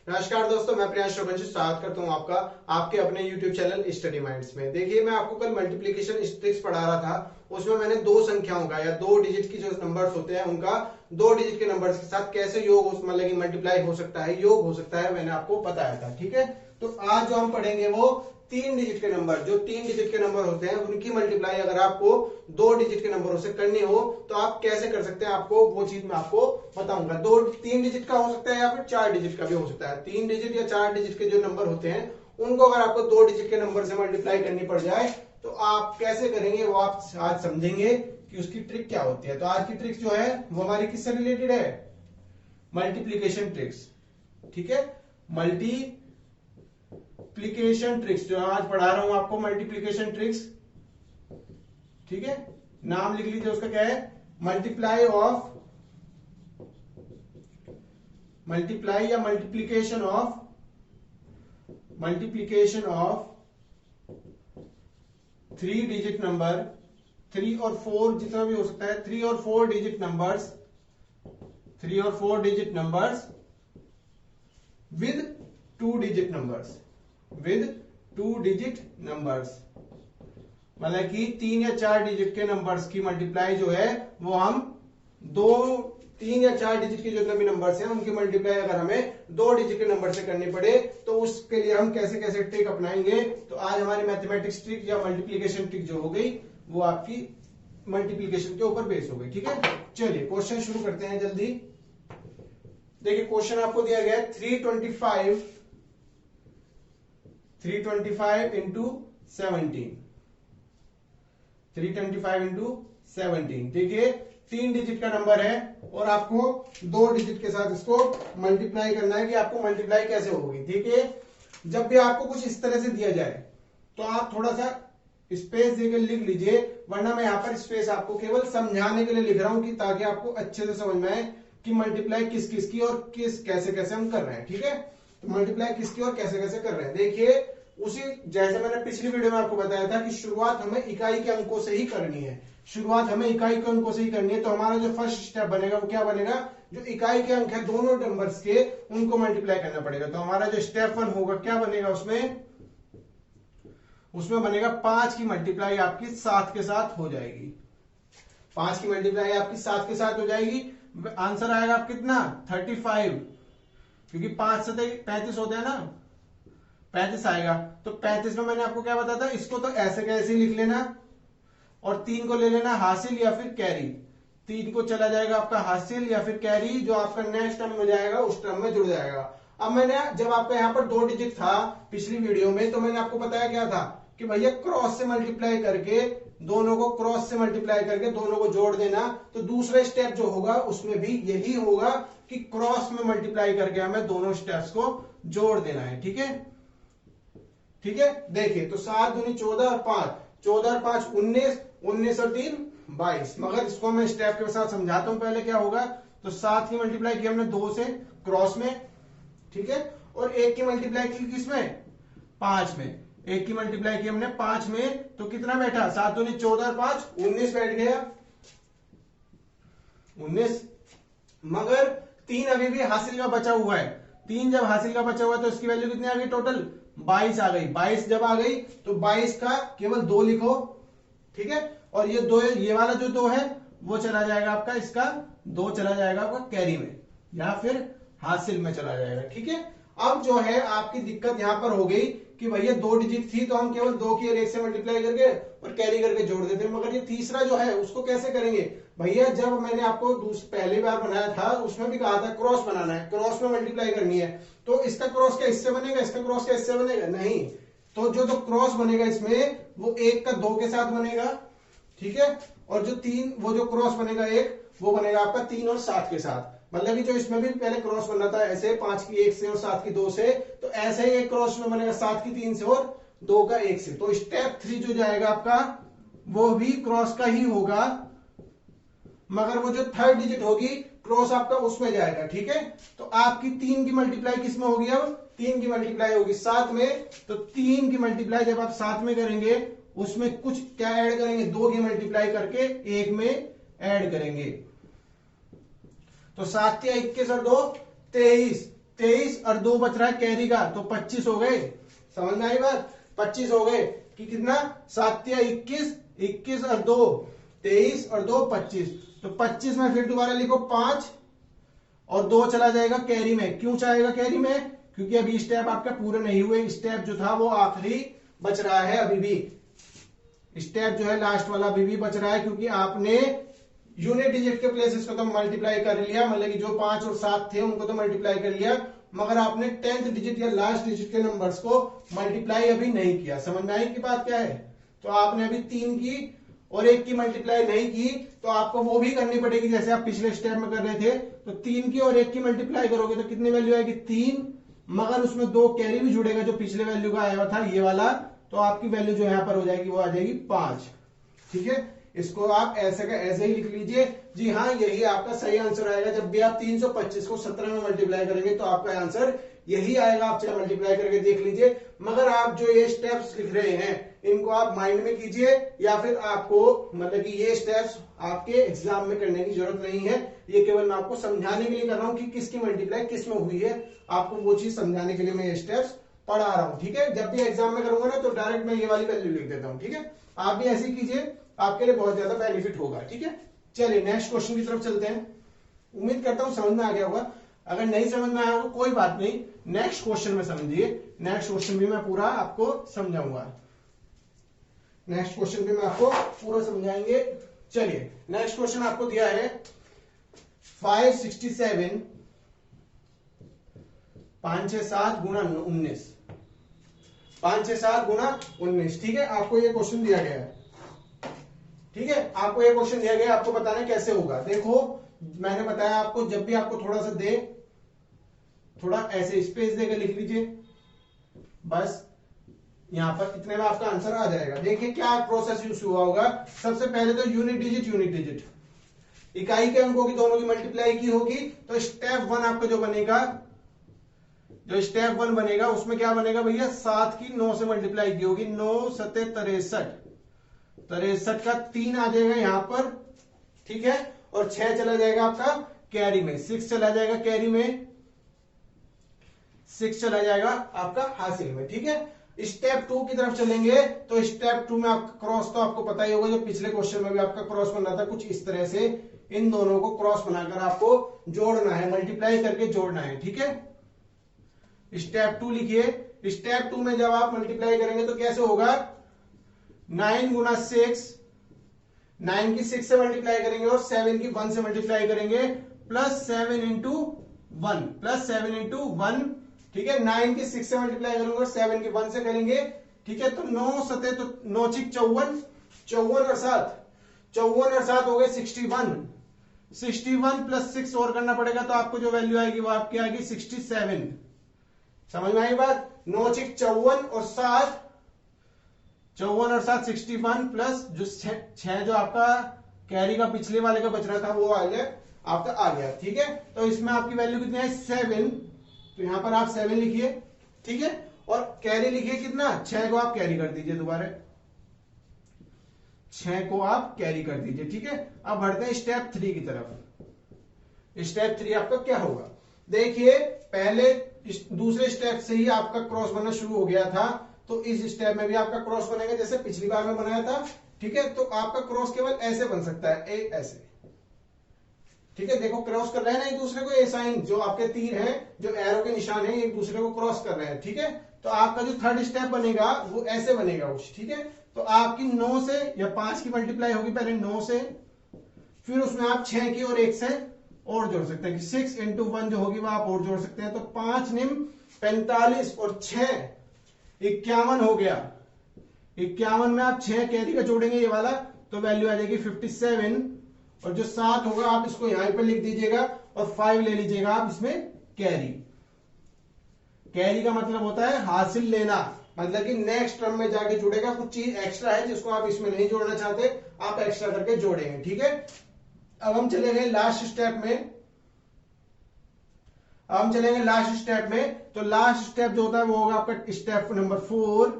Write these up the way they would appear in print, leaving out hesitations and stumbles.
नमस्कार दोस्तों, मैं प्रियांश चौबंशी स्वागत करता हूं आपका आपके अपने YouTube चैनल स्टडी माइंड्स में। देखिए, मैं आपको कल मल्टीप्लिकेशन ट्रिक्स पढ़ा रहा था। उसमें मैंने दो संख्याओं का या दो डिजिट की जो नंबर्स होते हैं उनका दो डिजिट के नंबर्स के साथ कैसे योग मतलब कि मल्टीप्लाई हो सकता है, योग हो सकता है, मैंने आपको बताया था। ठीक है, तो आज जो हम पढ़ेंगे वो तीन डिजिट के नंबर, जो तीन डिजिट के नंबर होते हैं उनकी मल्टीप्लाई अगर आपको दो डिजिट के नंबरों से करनी हो तो आप कैसे कर सकते हैं, आपको वो चीज मैं आपको बताऊंगा। दो तीन डिजिट का हो सकता है या फिर चार डिजिट का भी हो सकता है। तीन डिजिट या चार डिजिट के जो नंबर होते हैं उनको अगर आपको दो डिजिट के नंबर से मल्टीप्लाई करनी पड़ जाए तो आप कैसे करेंगे वो आप आज समझेंगे कि उसकी ट्रिक क्या होती है। तो आज की ट्रिक जो है वो हमारी किससे रिलेटेड है? Multiplication tricks. ठीक है, मल्टीप्लीकेशन ट्रिक्स जो आज पढ़ा रहा हूं आपको, मल्टीप्लीकेशन ट्रिक्स। ठीक है, नाम लिख लीजिए उसका, क्या है? मल्टीप्लाई या multiplication of three digit number, three और फोर जितना भी हो सकता है, थ्री और four digit numbers with two digit numbers, मतलब कि तीन या चार डिजिट के नंबर्स की मल्टीप्लाई जो है वो हम तीन या चार डिजिट के जितने भी नंबर्स हैं उनकी मल्टीप्लाई अगर हमें दो डिजिट के नंबर से करनी पड़े तो उसके लिए हम कैसे कैसे ट्रिक अपनाएंगे। तो आज हमारी मैथमेटिक्स ट्रिक या मल्टीप्लिकेशन ट्रिक जो हो गई वो आपकी मल्टीप्लिकेशन के ऊपर बेस हो गई। ठीक है, चलिए क्वेश्चन शुरू करते हैं जल्दी। देखिए, क्वेश्चन आपको दिया गया है 325 इंटू 17। देखिए, तीन डिजिट का नंबर है और आपको दो डिजिट के साथ इसको मल्टीप्लाई करना है कि आपको मल्टीप्लाई कैसे होगी। ठीक है, जब भी आपको कुछ इस तरह से दिया जाए तो आप थोड़ा सा स्पेस देकर लिख लीजिए, वरना मैं यहाँ पर स्पेस आपको केवल समझाने के लिए लिख रहा हूं कि ताकि आपको अच्छे से समझ में आए कि मल्टीप्लाई किस किस की और कैसे कैसे हम कर रहे हैं। ठीक है, तो मल्टीप्लाई किसकी और कैसे कैसे कर रहे हैं। देखिए, उसी जैसे मैंने पिछली वीडियो में आपको बताया था कि शुरुआत हमें इकाई के अंकों से ही करनी है। तो हमारा जो फर्स्ट स्टेप बनेगा वो क्या बनेगा? जो इकाई के अंक है दोनों नंबर्स के उनको मल्टीप्लाई करना पड़ेगा। तो हमारा जो स्टेप वन होगा क्या बनेगा? उसमें बनेगा 5 की मल्टीप्लाई आपकी 7 के साथ हो जाएगी। 5 की मल्टीप्लाई आपकी 7 के साथ हो जाएगी। आंसर आएगा आप कितना? 35, क्योंकि 5 से 35 होता है ना, 35 आएगा। तो 35 में मैंने आपको क्या बताया था, इसको तो ऐसे कैसे लिख लेना और 3 को ले लेना हासिल या फिर कैरी। 3 को चला जाएगा आपका हासिल या फिर कैरी, जो आपका नेक्स्ट टर्म में जाएगा उस टर्म में जुड़ जाएगा। अब मैंने जब आपका यहाँ पर दो डिजिट था पिछली वीडियो में, तो मैंने आपको बताया क्या था कि भैया क्रॉस से मल्टीप्लाई करके दोनों को जोड़ देना। तो दूसरा स्टेप जो होगा उसमें भी यही होगा कि क्रॉस में मल्टीप्लाई करके हमें दोनों स्टेप्स को जोड़ देना है। ठीक है, देखिए, तो 7 दूनी 14 और 5, 14 और 5 19, 19 और 3 22। मगर इसको मैं स्टेप के साथ समझाता हूं। पहले क्या होगा, तो 7 की मल्टीप्लाई की हमने 2 से क्रॉस में, ठीक है, और 1 की मल्टीप्लाई की किसमें? 5 में। 1 की मल्टीप्लाई की हमने 5 में, तो कितना बैठा? 7 दूनी 14 और 5 19 बैठ गया, 19। मगर 3 अभी भी हासिल का बचा हुआ है। 3 जब हासिल का बचा हुआ है तो इसकी वैल्यू कितनी आ गई? टोटल 22 आ गई। 22 जब आ गई तो 22 का केवल 2 लिखो। ठीक है, और ये 2, ये वाला जो 2 है वो चला जाएगा आपका, इसका 2 चला जाएगा आपका कैरी में या फिर हासिल में चला जाएगा। ठीक है, अब जो है आपकी दिक्कत यहां पर हो गई कि भैया दो डिजिट थी तो हम केवल 2 की और 1 से मल्टीप्लाई करके और कैरी करके जोड़ देते, मगर ये तीसरा जो है उसको कैसे करेंगे? भैया, जब मैंने आपको पहली बार बनाया था उसमें भी कहा था क्रॉस बनाना है, क्रॉस में मल्टीप्लाई करनी है। तो इसका क्रॉस क्या इससे बनेगा? इसका क्रॉस क्या इससे बनेगा? नहीं। तो जो क्रॉस बनेगा इसमें वो 1 का 2 के साथ बनेगा। ठीक है, और जो 3, वो जो क्रॉस बनेगा 1, वो बनेगा आपका 3 और 7 के साथ। मतलब कि जो इसमें भी पहले क्रॉस बनना था ऐसे 5 की 1 से और 7 की 2 से, तो ऐसे ही एक क्रॉस में बनेगा 7 की 3 से और 2 का 1 से। तो स्टेप 3 जो जाएगा आपका वो भी क्रॉस का ही होगा, मगर वो जो थर्ड डिजिट होगी क्रॉस आपका उसमें जाएगा। ठीक है, तो आपकी 3 की मल्टीप्लाई किसमें होगी? अब 3 की मल्टीप्लाई होगी 7 में। तो 3 की मल्टीप्लाई जब आप 7 में करेंगे उसमें कुछ क्या ऐड करेंगे? 2 की मल्टीप्लाई करके 1 में ऐड करेंगे। तो 7 या 21 और 2 23, 23 और 2 बच रहा है कैरी का, तो 25 हो गए। समझ में आई बात? 25 हो गए कि कितना, 7 या 21, 21 और 2 23 और 2 25, तो 25 में फिर दोबारा लिखो 5 और 2 चला जाएगा कैरी में। क्यों जाएगा कैरी में? क्योंकि अभी स्टेप आपके पूरे नहीं हुए, स्टेप जो था वो आखिरी बच रहा है, अभी भी स्टेप जो है लास्ट वाला अभी भी बच रहा है, क्योंकि आपने यूनिट डिजिट के प्लेसेस को तो मल्टीप्लाई कर लिया, मतलब कि जो 5 और 7 थे उनको तो मल्टीप्लाई कर लिया, मगर आपने 10th डिजिट या लास्ट डिजिट के नंबर्स को मल्टीप्लाई अभी नहीं किया। समझ में आई कि बात क्या है? तो आपने अभी 3 की और 1 की मल्टीप्लाई नहीं की, तो आपको वो भी करनी पड़ेगी जैसे आप पिछले स्टेप में कर रहे थे। तो 3 की और 1 की मल्टीप्लाई करोगे तो कितनी वैल्यू आएगी, 3, मगर उसमें 2 कैरी भी जुड़ेगा जो पिछले वैल्यू का आया हुआ था ये वाला, तो आपकी वैल्यू जो यहां पर हो जाएगी वो आ जाएगी 5। ठीक है, इसको आप ऐसे का ऐसे ही लिख लीजिए। जी हाँ, यही आपका सही आंसर आएगा। जब भी आप 325 को 17 में मल्टीप्लाई करेंगे तो आपका आंसर यही आएगा। आप चाहे मल्टीप्लाई करके देख लीजिए, मगर आप जो ये स्टेप्स लिख रहे हैं इनको आप माइंड में कीजिए, या फिर आपको मतलब कि ये स्टेप्स आपके एग्जाम में करने की जरूरत नहीं है। ये केवल मैं आपको समझाने के लिए कर रहा हूं कि किसकी मल्टीप्लाई किस में हुई है, आपको वो चीज समझाने के लिए मैं ये स्टेप्स पढ़ा रहा हूं। ठीक है, जब भी एग्जाम में करूंगा ना तो डायरेक्ट मैं ये वाली वैल्यू लिख देता हूं। ठीक है, आप भी ऐसे ही कीजिए, आपके लिए बहुत ज्यादा बेनिफिट होगा। ठीक है, चलिए नेक्स्ट क्वेश्चन की तरफ चलते हैं। उम्मीद करता हूं समझ में आ गया होगा। अगर नहीं समझ में आया होगा कोई बात नहीं, नेक्स्ट क्वेश्चन में समझिए। नेक्स्ट क्वेश्चन भी मैं पूरा आपको समझाऊंगा, नेक्स्ट क्वेश्चन भी मैं आपको पूरा समझाएंगे। चलिए नेक्स्ट क्वेश्चन आपको दिया है 567 5 6 7 गुणा 19, 5 6 7 गुणा 19। ठीक है, आपको ये क्वेश्चन दिया गया है। ठीक है, आपको ये क्वेश्चन दिया गया, आपको बताना कैसे होगा। देखो मैंने बताया आपको, जब भी आपको थोड़ा सा दे, थोड़ा ऐसे स्पेस देकर लिख लीजिए, बस यहां पर इतने में आपका आंसर आ जाएगा। देखिए क्या प्रोसेस यूज हुआ होगा। सबसे पहले तो यूनिट डिजिट इकाई के अंकों की दोनों की मल्टीप्लाई की होगी, तो स्टेप 1 आपका जो बनेगा, जो स्टेप 1 बनेगा उसमें क्या बनेगा भैया, 7 की 9 से मल्टीप्लाई की होगी, 9 7 63, 63 का 3 आ जाएगा यहां पर। ठीक है, और 6 चला जाएगा आपका कैरी में, 6 चला जाएगा कैरी में, 6 चला जाएगा आपका हासिल में। ठीक है, स्टेप 2 की तरफ चलेंगे तो स्टेप 2 में आपका क्रॉस तो आपको पता ही होगा, जो पिछले क्वेश्चन में भी आपका क्रॉस बन रहा था कुछ इस तरह से। इन दोनों को क्रॉस बनाकर आपको जोड़ना है, मल्टीप्लाई करके जोड़ना है। ठीक है, स्टेप 2 लिखिए। स्टेप 2 में जब आप मल्टीप्लाई करेंगे तो कैसे होगा, 9 गुना 6, 9 की 6 से मल्टीप्लाई करेंगे और 7 की 1 से मल्टीप्लाई करेंगे, प्लस 7 इंटू 1, प्लस 7 इंटू 1। ठीक है, 9 की 6 से मल्टीप्लाई करेंगे और 7 की 1 से करेंगे। ठीक है, तो 9 सते तो 9 6 54, 54 और 7, 54 और 7 हो गए 61, 61 प्लस 6 और करना पड़ेगा, तो आपको जो वैल्यू आएगी वो आपकी आएगी 67। समझ में आई बात? 9 6 54 और 7, 54 और 7 61, प्लस जो 6 जो आपका कैरी का पिछले वाले का बच रहा था वो आ गया आपका, आ गया। ठीक है, तो इसमें आपकी वैल्यू कितनी है, 7, तो यहां पर आप 7 लिखिए। ठीक है, और कैरी लिखिए कितना, 6 को आप कैरी कर दीजिए, दोबारा 6 को आप कैरी कर दीजिए। ठीक है, अब बढ़ते हैं स्टेप 3 की तरफ। स्टेप 3 आपका क्या होगा, देखिए पहले दूसरे स्टेप से ही आपका क्रॉस बनना शुरू हो गया था, तो इस स्टेप में भी आपका क्रॉस बनेगा जैसे पिछली बार में बनाया था। ठीक है, तो आपका क्रॉस केवल ऐसे बन सकता है, ऐसे। ठीक है, देखो क्रॉस कर रहे हैं ना एक दूसरे को, ये साइन जो आपके तीर हैं, जो एरो के निशान हैं, एक दूसरे को क्रॉस कर रहे हैं। ठीक है, तो आपका जो थर्ड स्टेप बनेगा वो ऐसे बनेगा कुछ। ठीक है, तो आपकी 9 से या 5 की मल्टीप्लाई होगी पहले 9 से, फिर उसमें आप 6 की और 1 से और जोड़ सकते हैं कि 6 इंटू 1 जो होगी वो आप और जोड़ सकते हैं। तो 5 निम 45 और 6 51 हो गया। 51 में आप 6 कैरी का जोड़ेंगे ये वाला, तो वैल्यू आ जाएगी 57, और जो 7 होगा आप इसको यहां पर लिख दीजिएगा और 5 ले लीजिएगा आप इसमें कैरी। कैरी का मतलब होता है हासिल लेना, मतलब कि नेक्स्ट टर्म में जाके जुड़ेगा, कुछ चीज एक्स्ट्रा है जिसको आप इसमें नहीं जोड़ना चाहते, आप एक्स्ट्रा करके जोड़ेंगे। ठीक है, अब हम चले गए लास्ट स्टेप में। अब हम चलेंगे लास्ट स्टेप में, तो लास्ट स्टेप जो होता है वो होगा आपका स्टेप नंबर 4।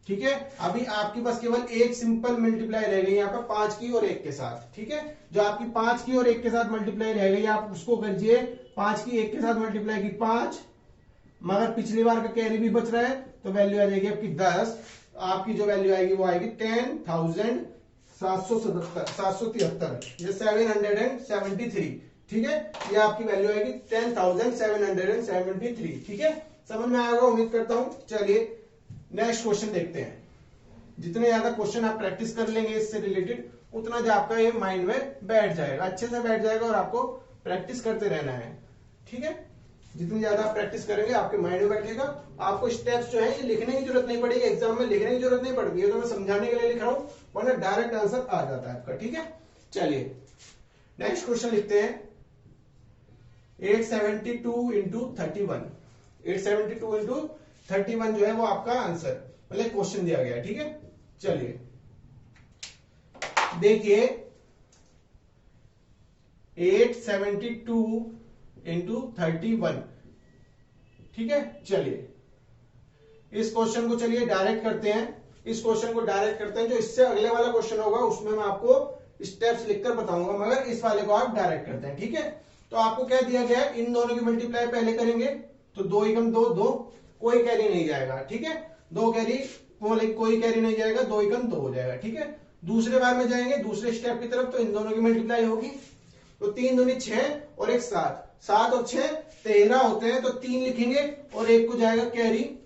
ठीक है, अभी आपके पास केवल एक सिंपल मल्टीप्लाई रह गई यहाँ पर 5 की और 1 के साथ। ठीक है, जो आपकी 5 की और 1 के साथ मल्टीप्लाई रह गई आप उसको करिए 5 की 1 के साथ मल्टीप्लाई की 5, मगर पिछली बार का कैरी भी बच रहा है तो वैल्यू आ जाएगी आपकी 10। आपकी जो वैल्यू आएगी वो आएगी 10,773, ये 773। ठीक है, ये आपकी वैल्यू आएगी 10,773। ठीक है, समझ में आएगा उम्मीद करता हूं। चलिए नेक्स्ट क्वेश्चन देखते हैं। जितने ज्यादा क्वेश्चन आप प्रैक्टिस कर लेंगे इससे रिलेटेड उतना जो आपका ये माइंड में बैठ जाएगा, अच्छे से बैठ जाएगा, और आपको प्रैक्टिस करते रहना है। ठीक है, जितनी ज्यादा आप प्रैक्टिस करेंगे आपके माइंड में बैठेगा। आपको स्टेप्स जो है ये लिखने की जरूरत नहीं पड़ेगी, एग्जाम में लिखने की जरूरत नहीं पड़ेगी, ये तो मैं समझाने के लिए लिख रहा हूं, वरना डायरेक्ट आंसर आ जाता है आपका। ठीक है, चलिए नेक्स्ट क्वेश्चन लिखते हैं। 872 इंटू 31, 872 इंटू 31 जो है वो आपका आंसर मतलब क्वेश्चन दिया गया है। ठीक है, चलिए देखिए 872 इंटू 31। ठीक है, चलिए इस क्वेश्चन को चलिए डायरेक्ट करते हैं। इस क्वेश्चन को डायरेक्ट करते हैं, जो इससे अगले वाला क्वेश्चन होगा उसमें मैं आपको स्टेप्स लिखकर बताऊंगा, मगर इस वाले को आप डायरेक्ट करते हैं। ठीक है, तो आपको क्या दिया गया है, इन दोनों की मल्टीप्लाई पहले करेंगे तो 2 एकम 2, 2 कोई कैरी नहीं जाएगा। ठीक है, 2 कैरी कोई कैरी नहीं जाएगा, 2 एकम 2 हो जाएगा। ठीक है, दूसरे बार में जाएंगे दूसरे स्टेप की तरफ तो इन दोनों की मल्टीप्लाई होगी, तो 3 दूनी 6 और 1 7, 7 और 6 13 होते हैं, तो 3 लिखेंगे और 1 को जाएगा कैरी,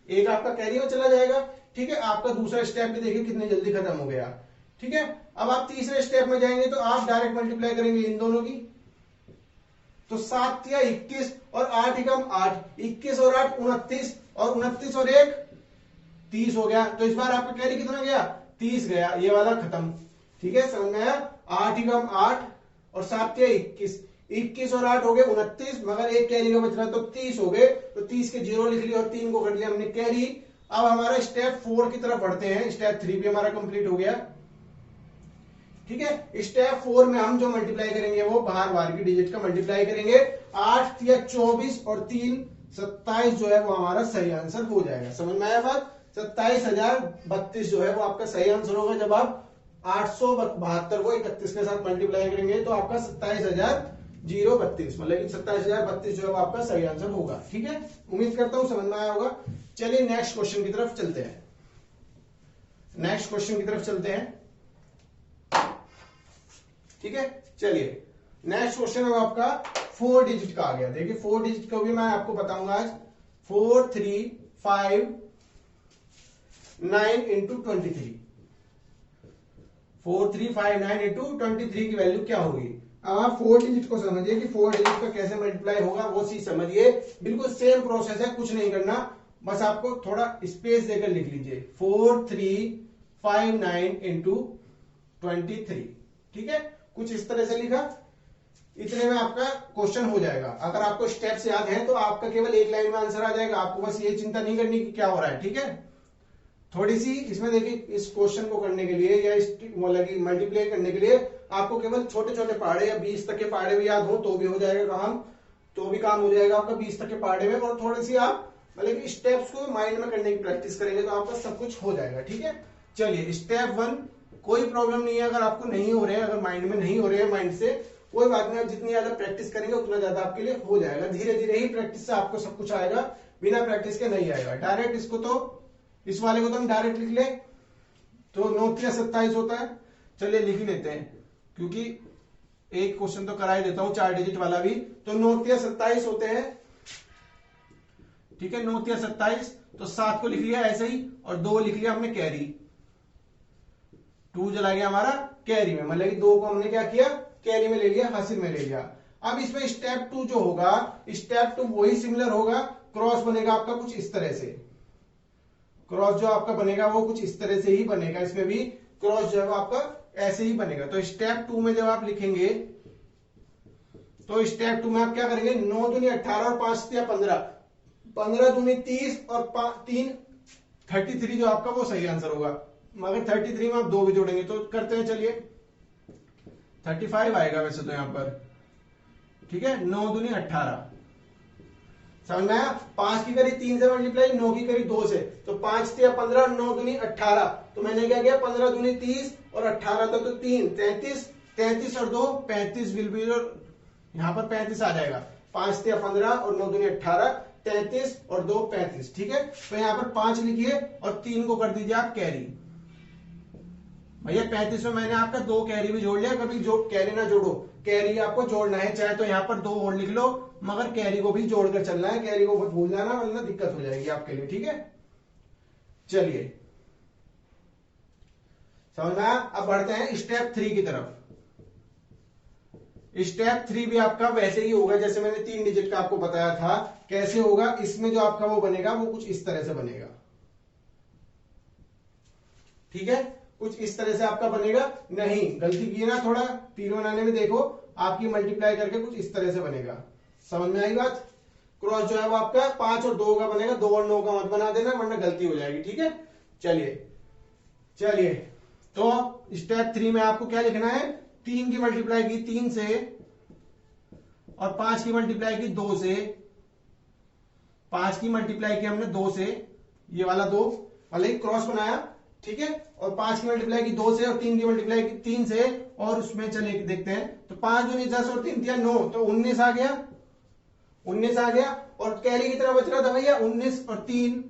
1 आपका कैरी में चला जाएगा। ठीक है, आपका दूसरा स्टेप भी देखिए कितने जल्दी खत्म हो गया। ठीक है, अब आप तीसरे स्टेप में जाएंगे तो आप डायरेक्ट मल्टीप्लाई करेंगे इन दोनों की, तो 7 या 21 और 8 एकम 8, 21 और 8 29, और 29 और 1 30 हो गया। तो इस बार आपका कैरी कितना गया, 30 गया, ये वाला खत्म। ठीक है, समझ में आया। 8 एकम 8 और 7 या 21, 21 और 8 हो गए 29, मगर एक कैरी का बच रहा तो 30 हो गए, तो 30 के 0 लिख लिया और 3 को कर लिया हमने कैरी। अब हमारा स्टेप 4 की तरफ बढ़ते हैं, स्टेप 3 भी हमारा कंप्लीट हो गया। ठीक है, स्टेप 4 में हम जो मल्टीप्लाई करेंगे वो बाहर की डिजिट का मल्टीप्लाई करेंगे। 8 या 24 और 3 27 जो है वो हमारा सही आंसर हो जाएगा। समझ में आया बात, 27,032 जो है वो आपका सही आंसर होगा। जब आप 872 को 31 के साथ मल्टीप्लाई करेंगे तो आपका 27,032 मतलब 27,032 जो है वो आपका सही आंसर होगा। ठीक है, उम्मीद करता हूं समझ में आया होगा। चलिए नेक्स्ट क्वेश्चन की तरफ चलते हैं। नेक्स्ट क्वेश्चन की तरफ चलते हैं। ठीक है, चलिए नेक्स्ट क्वेश्चन है आपका 4 डिजिट का आ गया। देखिए 4 डिजिट का भी मैं आपको बताऊंगा आज। 4 3 5 9 इंटू 23, 4 3 5 9 इंटू 23 की वैल्यू क्या होगी। अब आप 4 डिजिट को समझिए कि 4 डिजिट का कैसे मल्टीप्लाई होगा वो चीज समझिए। बिल्कुल सेम प्रोसेस है, कुछ नहीं करना, बस आपको थोड़ा स्पेस देकर लिख लीजिए 4 3 5 9 इंटू 23। ठीक है, कुछ इस तरह से लिखा, इतने में आपका क्वेश्चन हो जाएगा। अगर आपको स्टेप्स याद हैं तो आपका केवल एक लाइन में आंसर आ जाएगा, आपको बस ये चिंता नहीं करनी कि क्या हो रहा है। ठीक है, थोड़ी सी इसमें देखिए, इस क्वेश्चन को करने के लिए या इस मल्टीप्लाई करने के लिए आपको केवल छोटे छोटे पहाड़े या 20 तक के पहाड़े भी याद हो तो भी हो जाएगा काम, तो भी काम हो जाएगा आपका 20 तक के पहाड़े में। और थोड़ी सी आप मतलब स्टेप्स को माइंड में करने की प्रैक्टिस करेंगे तो आपका सब कुछ हो जाएगा। ठीक है, चलिए स्टेप 1 कोई प्रॉब्लम नहीं है, अगर आपको नहीं हो रहे हैं, अगर माइंड में नहीं हो रहे हैं माइंड से कोई बात नहीं, आप जितनी ज्यादा प्रैक्टिस करेंगे उतना ज्यादा आपके लिए हो जाएगा। धीरे धीरे ही प्रैक्टिस से आपको सब कुछ आएगा, बिना प्रैक्टिस के नहीं आएगा। डायरेक्ट इसको तो इस वाले को तो हम डायरेक्ट लिख ले तो 9 3 27 होता है। चलिए लिख ही लेते हैं, क्योंकि एक क्वेश्चन तो करा ही देता हूं 4 डिजिट वाला भी। तो 9 3 27 होते हैं। ठीक है, 9 3 27, तो 7 को लिख लिया ऐसे ही और 2 लिख लिया हमने कैरी, 2 चला गया हमारा कैरी में, मतलब कि 2 को हमने क्या किया कैरी में ले लिया, हासिल में ले लिया। अब इसमें स्टेप 2 जो होगा, स्टेप 2 वही सिमिलर होगा, क्रॉस बनेगा आपका कुछ इस तरह से। क्रॉस जो आपका बनेगा वो कुछ इस तरह से ही बनेगा, इसमें भी क्रॉस जो है आपका ऐसे ही बनेगा। तो स्टेप 2 में जब आप लिखेंगे तो स्टेप 2 में आप क्या करेंगे, 9 दूनी 18 और 5 या 15, 15 दूनी 30 और 3 33 जो आपका वो सही आंसर होगा। मगर 33 में आप 2 भी जोड़ेंगे तो करते हैं, चलिए 35 आएगा वैसे तो यहां पर। ठीक है, 9 दूनी 18, समझ में आया? 5 की करी 3 से मल्टीप्लाई, 9 की करी 2 से, तो 5 तिया 15, 9 दूनी 18, तो मैंने क्या किया 15 दूनी 30 और 18 था तो 3 33, 33 और 2 35 विल बी, यहाँ पर 35 आ जाएगा। 5 तिया 15 और 9 दूनी 18, 33 और 2 35, ठीक है। तो यहाँ पर 5 लिखिए और 3 को कर दीजिए आप कैरी। भैया 35 में मैंने आपका 2 कैरी भी जोड़ लिया, कभी जो कैरी ना जोड़ो, कैरी आपको जोड़ना है, चाहे तो यहाँ पर 2 और लिख लो, मगर कैरी को भी जोड़कर चलना है, कैरी को मत भूल जाना वरना दिक्कत हो जाएगी आपके लिए, ठीक है। चलिए समझ में आया? अब बढ़ते हैं स्टेप 3 की तरफ। स्टेप 3 भी आपका वैसे ही होगा जैसे मैंने 3 डिजिट का आपको बताया था। कैसे होगा? इसमें जो आपका वो बनेगा वो कुछ इस तरह से बनेगा, ठीक है, कुछ इस तरह से आपका बनेगा। नहीं, गलती की है ना थोड़ा, तीन बनाने में देखो, आपकी मल्टीप्लाई करके कुछ इस तरह से बनेगा। समझ में आई बात? क्रॉस जो है वो आपका 5 और 2 का बनेगा, 2 और 9 का मत बना देना वरना गलती हो जाएगी, ठीक है। चलिए तो स्टेप 3 में आपको क्या लिखना है? 3 की मल्टीप्लाई की 3 से और 5 की मल्टीप्लाई की 2 से, 5 की मल्टीप्लाई की हमने 2 से, ये वाला 2 वाला ही क्रॉस बनाया, ठीक है, और 5 की मल्टीप्लाई की 2 से और 3 की मल्टीप्लाई की 3 से, और उसमें चले देखते हैं तो 5 दूनी 10 और 3 दिया 9, तो 19 आ गया, 19 आ गया। और कैरी की तरह बच रहा था भैया 19 और 3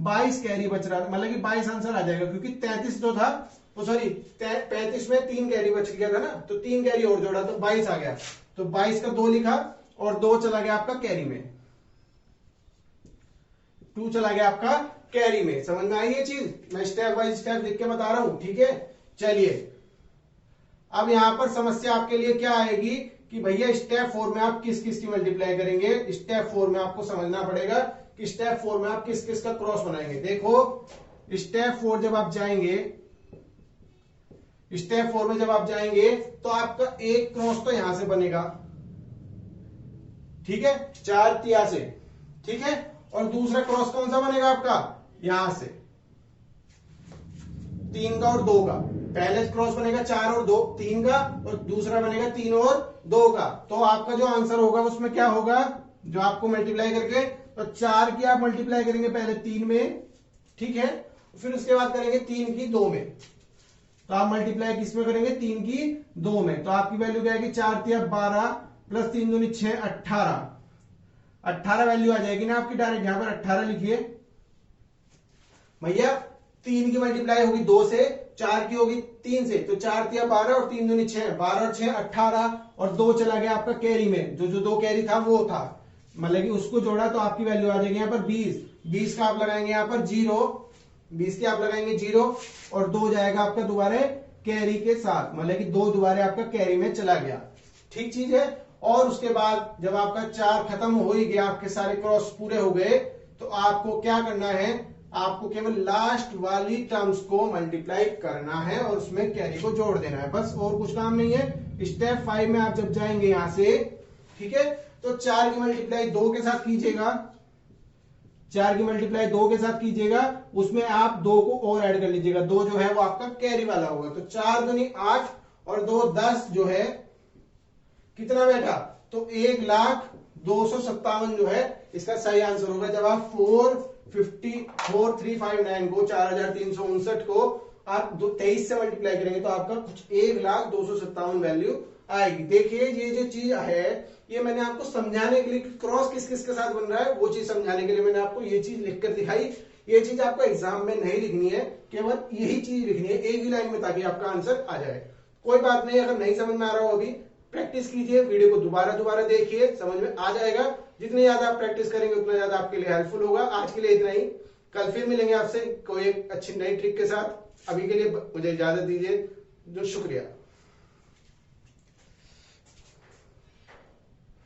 22 कैरी बच रहा था, मतलब कि 22 आंसर आ जाएगा, क्योंकि 33 जो था तो सॉरी 35 में 3 कैरी बच गया था ना, तो 3 कैरी और जोड़ा तो 22 आ गया, तो 22 का 2 लिखा और 2 चला गया आपका कैरी में, 2 चला गया आपका कैरी में। समझ में आई ये चीज? मैं स्टेप बाय स्टेप लिख के बता रहा हूं, ठीक है। चलिए अब यहां पर समस्या आपके लिए क्या आएगी कि भैया स्टेप 4 में आप किस किस की मल्टीप्लाई करेंगे। स्टेप 4 में आपको समझना पड़ेगा कि स्टेप 4 में आप किस किस का क्रॉस बनाएंगे। देखो स्टेप 4 जब आप जाएंगे, स्टेप 4 में जब आप जाएंगे तो आपका एक क्रॉस तो यहां से बनेगा, ठीक है, 4 तिया से, ठीक है, और दूसरा क्रॉस कौन सा बनेगा आपका? यहां से 3 का और 2 का। पहले क्रॉस बनेगा 4 और 2 3 का, और दूसरा बनेगा 3 और 2 का। तो आपका जो आंसर होगा उसमें क्या होगा, जो आपको मल्टीप्लाई करके, तो 4 की आप मल्टीप्लाई करेंगे पहले 3 में, ठीक है, फिर उसके बाद करेंगे 3 की 2 में, तो आप मल्टीप्लाई किसमें करेंगे? 3 की 2 में, तो आपकी वैल्यू क्या आएगी? 4 तिया 12 प्लस 3 दूनी 6 18, 18 वैल्यू आ जाएगी ना आपकी, डायरेक्ट यहां पर 18 लिखिए भैया। 3 की मल्टीप्लाई होगी 2 से, 4 की होगी 3 से, तो 4 तिया 12 और 3 दूनी 6, 12 और 6 18, और 2 चला गया आपका कैरी में, जो 2 कैरी था वो था, मतलब कि उसको जोड़ा तो आपकी वैल्यू आ जाएगी यहाँ पर 20। 20 का आप लगाएंगे यहाँ पर 0, 20 के आप लगाएंगे 0, और 2 जाएगा आपका दोबारा कैरी के साथ, मतलब कि 2 दोबारा आपका कैरी में चला गया, ठीक चीज है। और उसके बाद जब आपका 4 खत्म हो ही गया, आपके सारे क्रॉस पूरे हो गए, तो आपको क्या करना है? आपको केवल लास्ट वाली टर्म्स को मल्टीप्लाई करना है और उसमें कैरी को जोड़ देना है, बस, और कुछ काम नहीं है। स्टेप 5 में आप जब जाएंगे यहां से, ठीक है, तो 4 की मल्टीप्लाई 2 के साथ कीजिएगा, 4 की मल्टीप्लाई 2 के साथ कीजिएगा, उसमें आप 2 को और ऐड कर लीजिएगा, 2 जो है वो आपका कैरी वाला होगा, तो 4 दूनी 8 और 2 10 जो है कितना बैठा? तो 1,02,57 जो है इसका सही आंसर होगा। जब आप 4,359 को 4,359 को आप 23 से मल्टीप्लाई करेंगे तो आपका कुछ 1,02,57 वैल्यू आएगी। देखिए ये जो चीज है ये मैंने आपको समझाने के लिए, क्रॉस किस किस के साथ बन रहा है वो चीज समझाने के लिए मैंने आपको ये चीज लिखकर दिखाई। ये चीज आपको एग्जाम में नहीं लिखनी है, केवल यही चीज लिखनी है एक ही लाइन में, ताकि आपका आंसर आ जाए। कोई बात नहीं, अगर नहीं समझ में आ रहा हो अभी प्रैक्टिस कीजिए, वीडियो को दोबारा देखिए, समझ में आ जाएगा। जितनी ज्यादा आप प्रैक्टिस करेंगे उतना ज्यादा आपके लिए हेल्पफुल होगा। आज के लिए इतना ही, कल फिर मिलेंगे आपसे कोई एक अच्छी नई ट्रिक के साथ। अभी के लिए मुझे इजाजत दीजिए, जो शुक्रिया।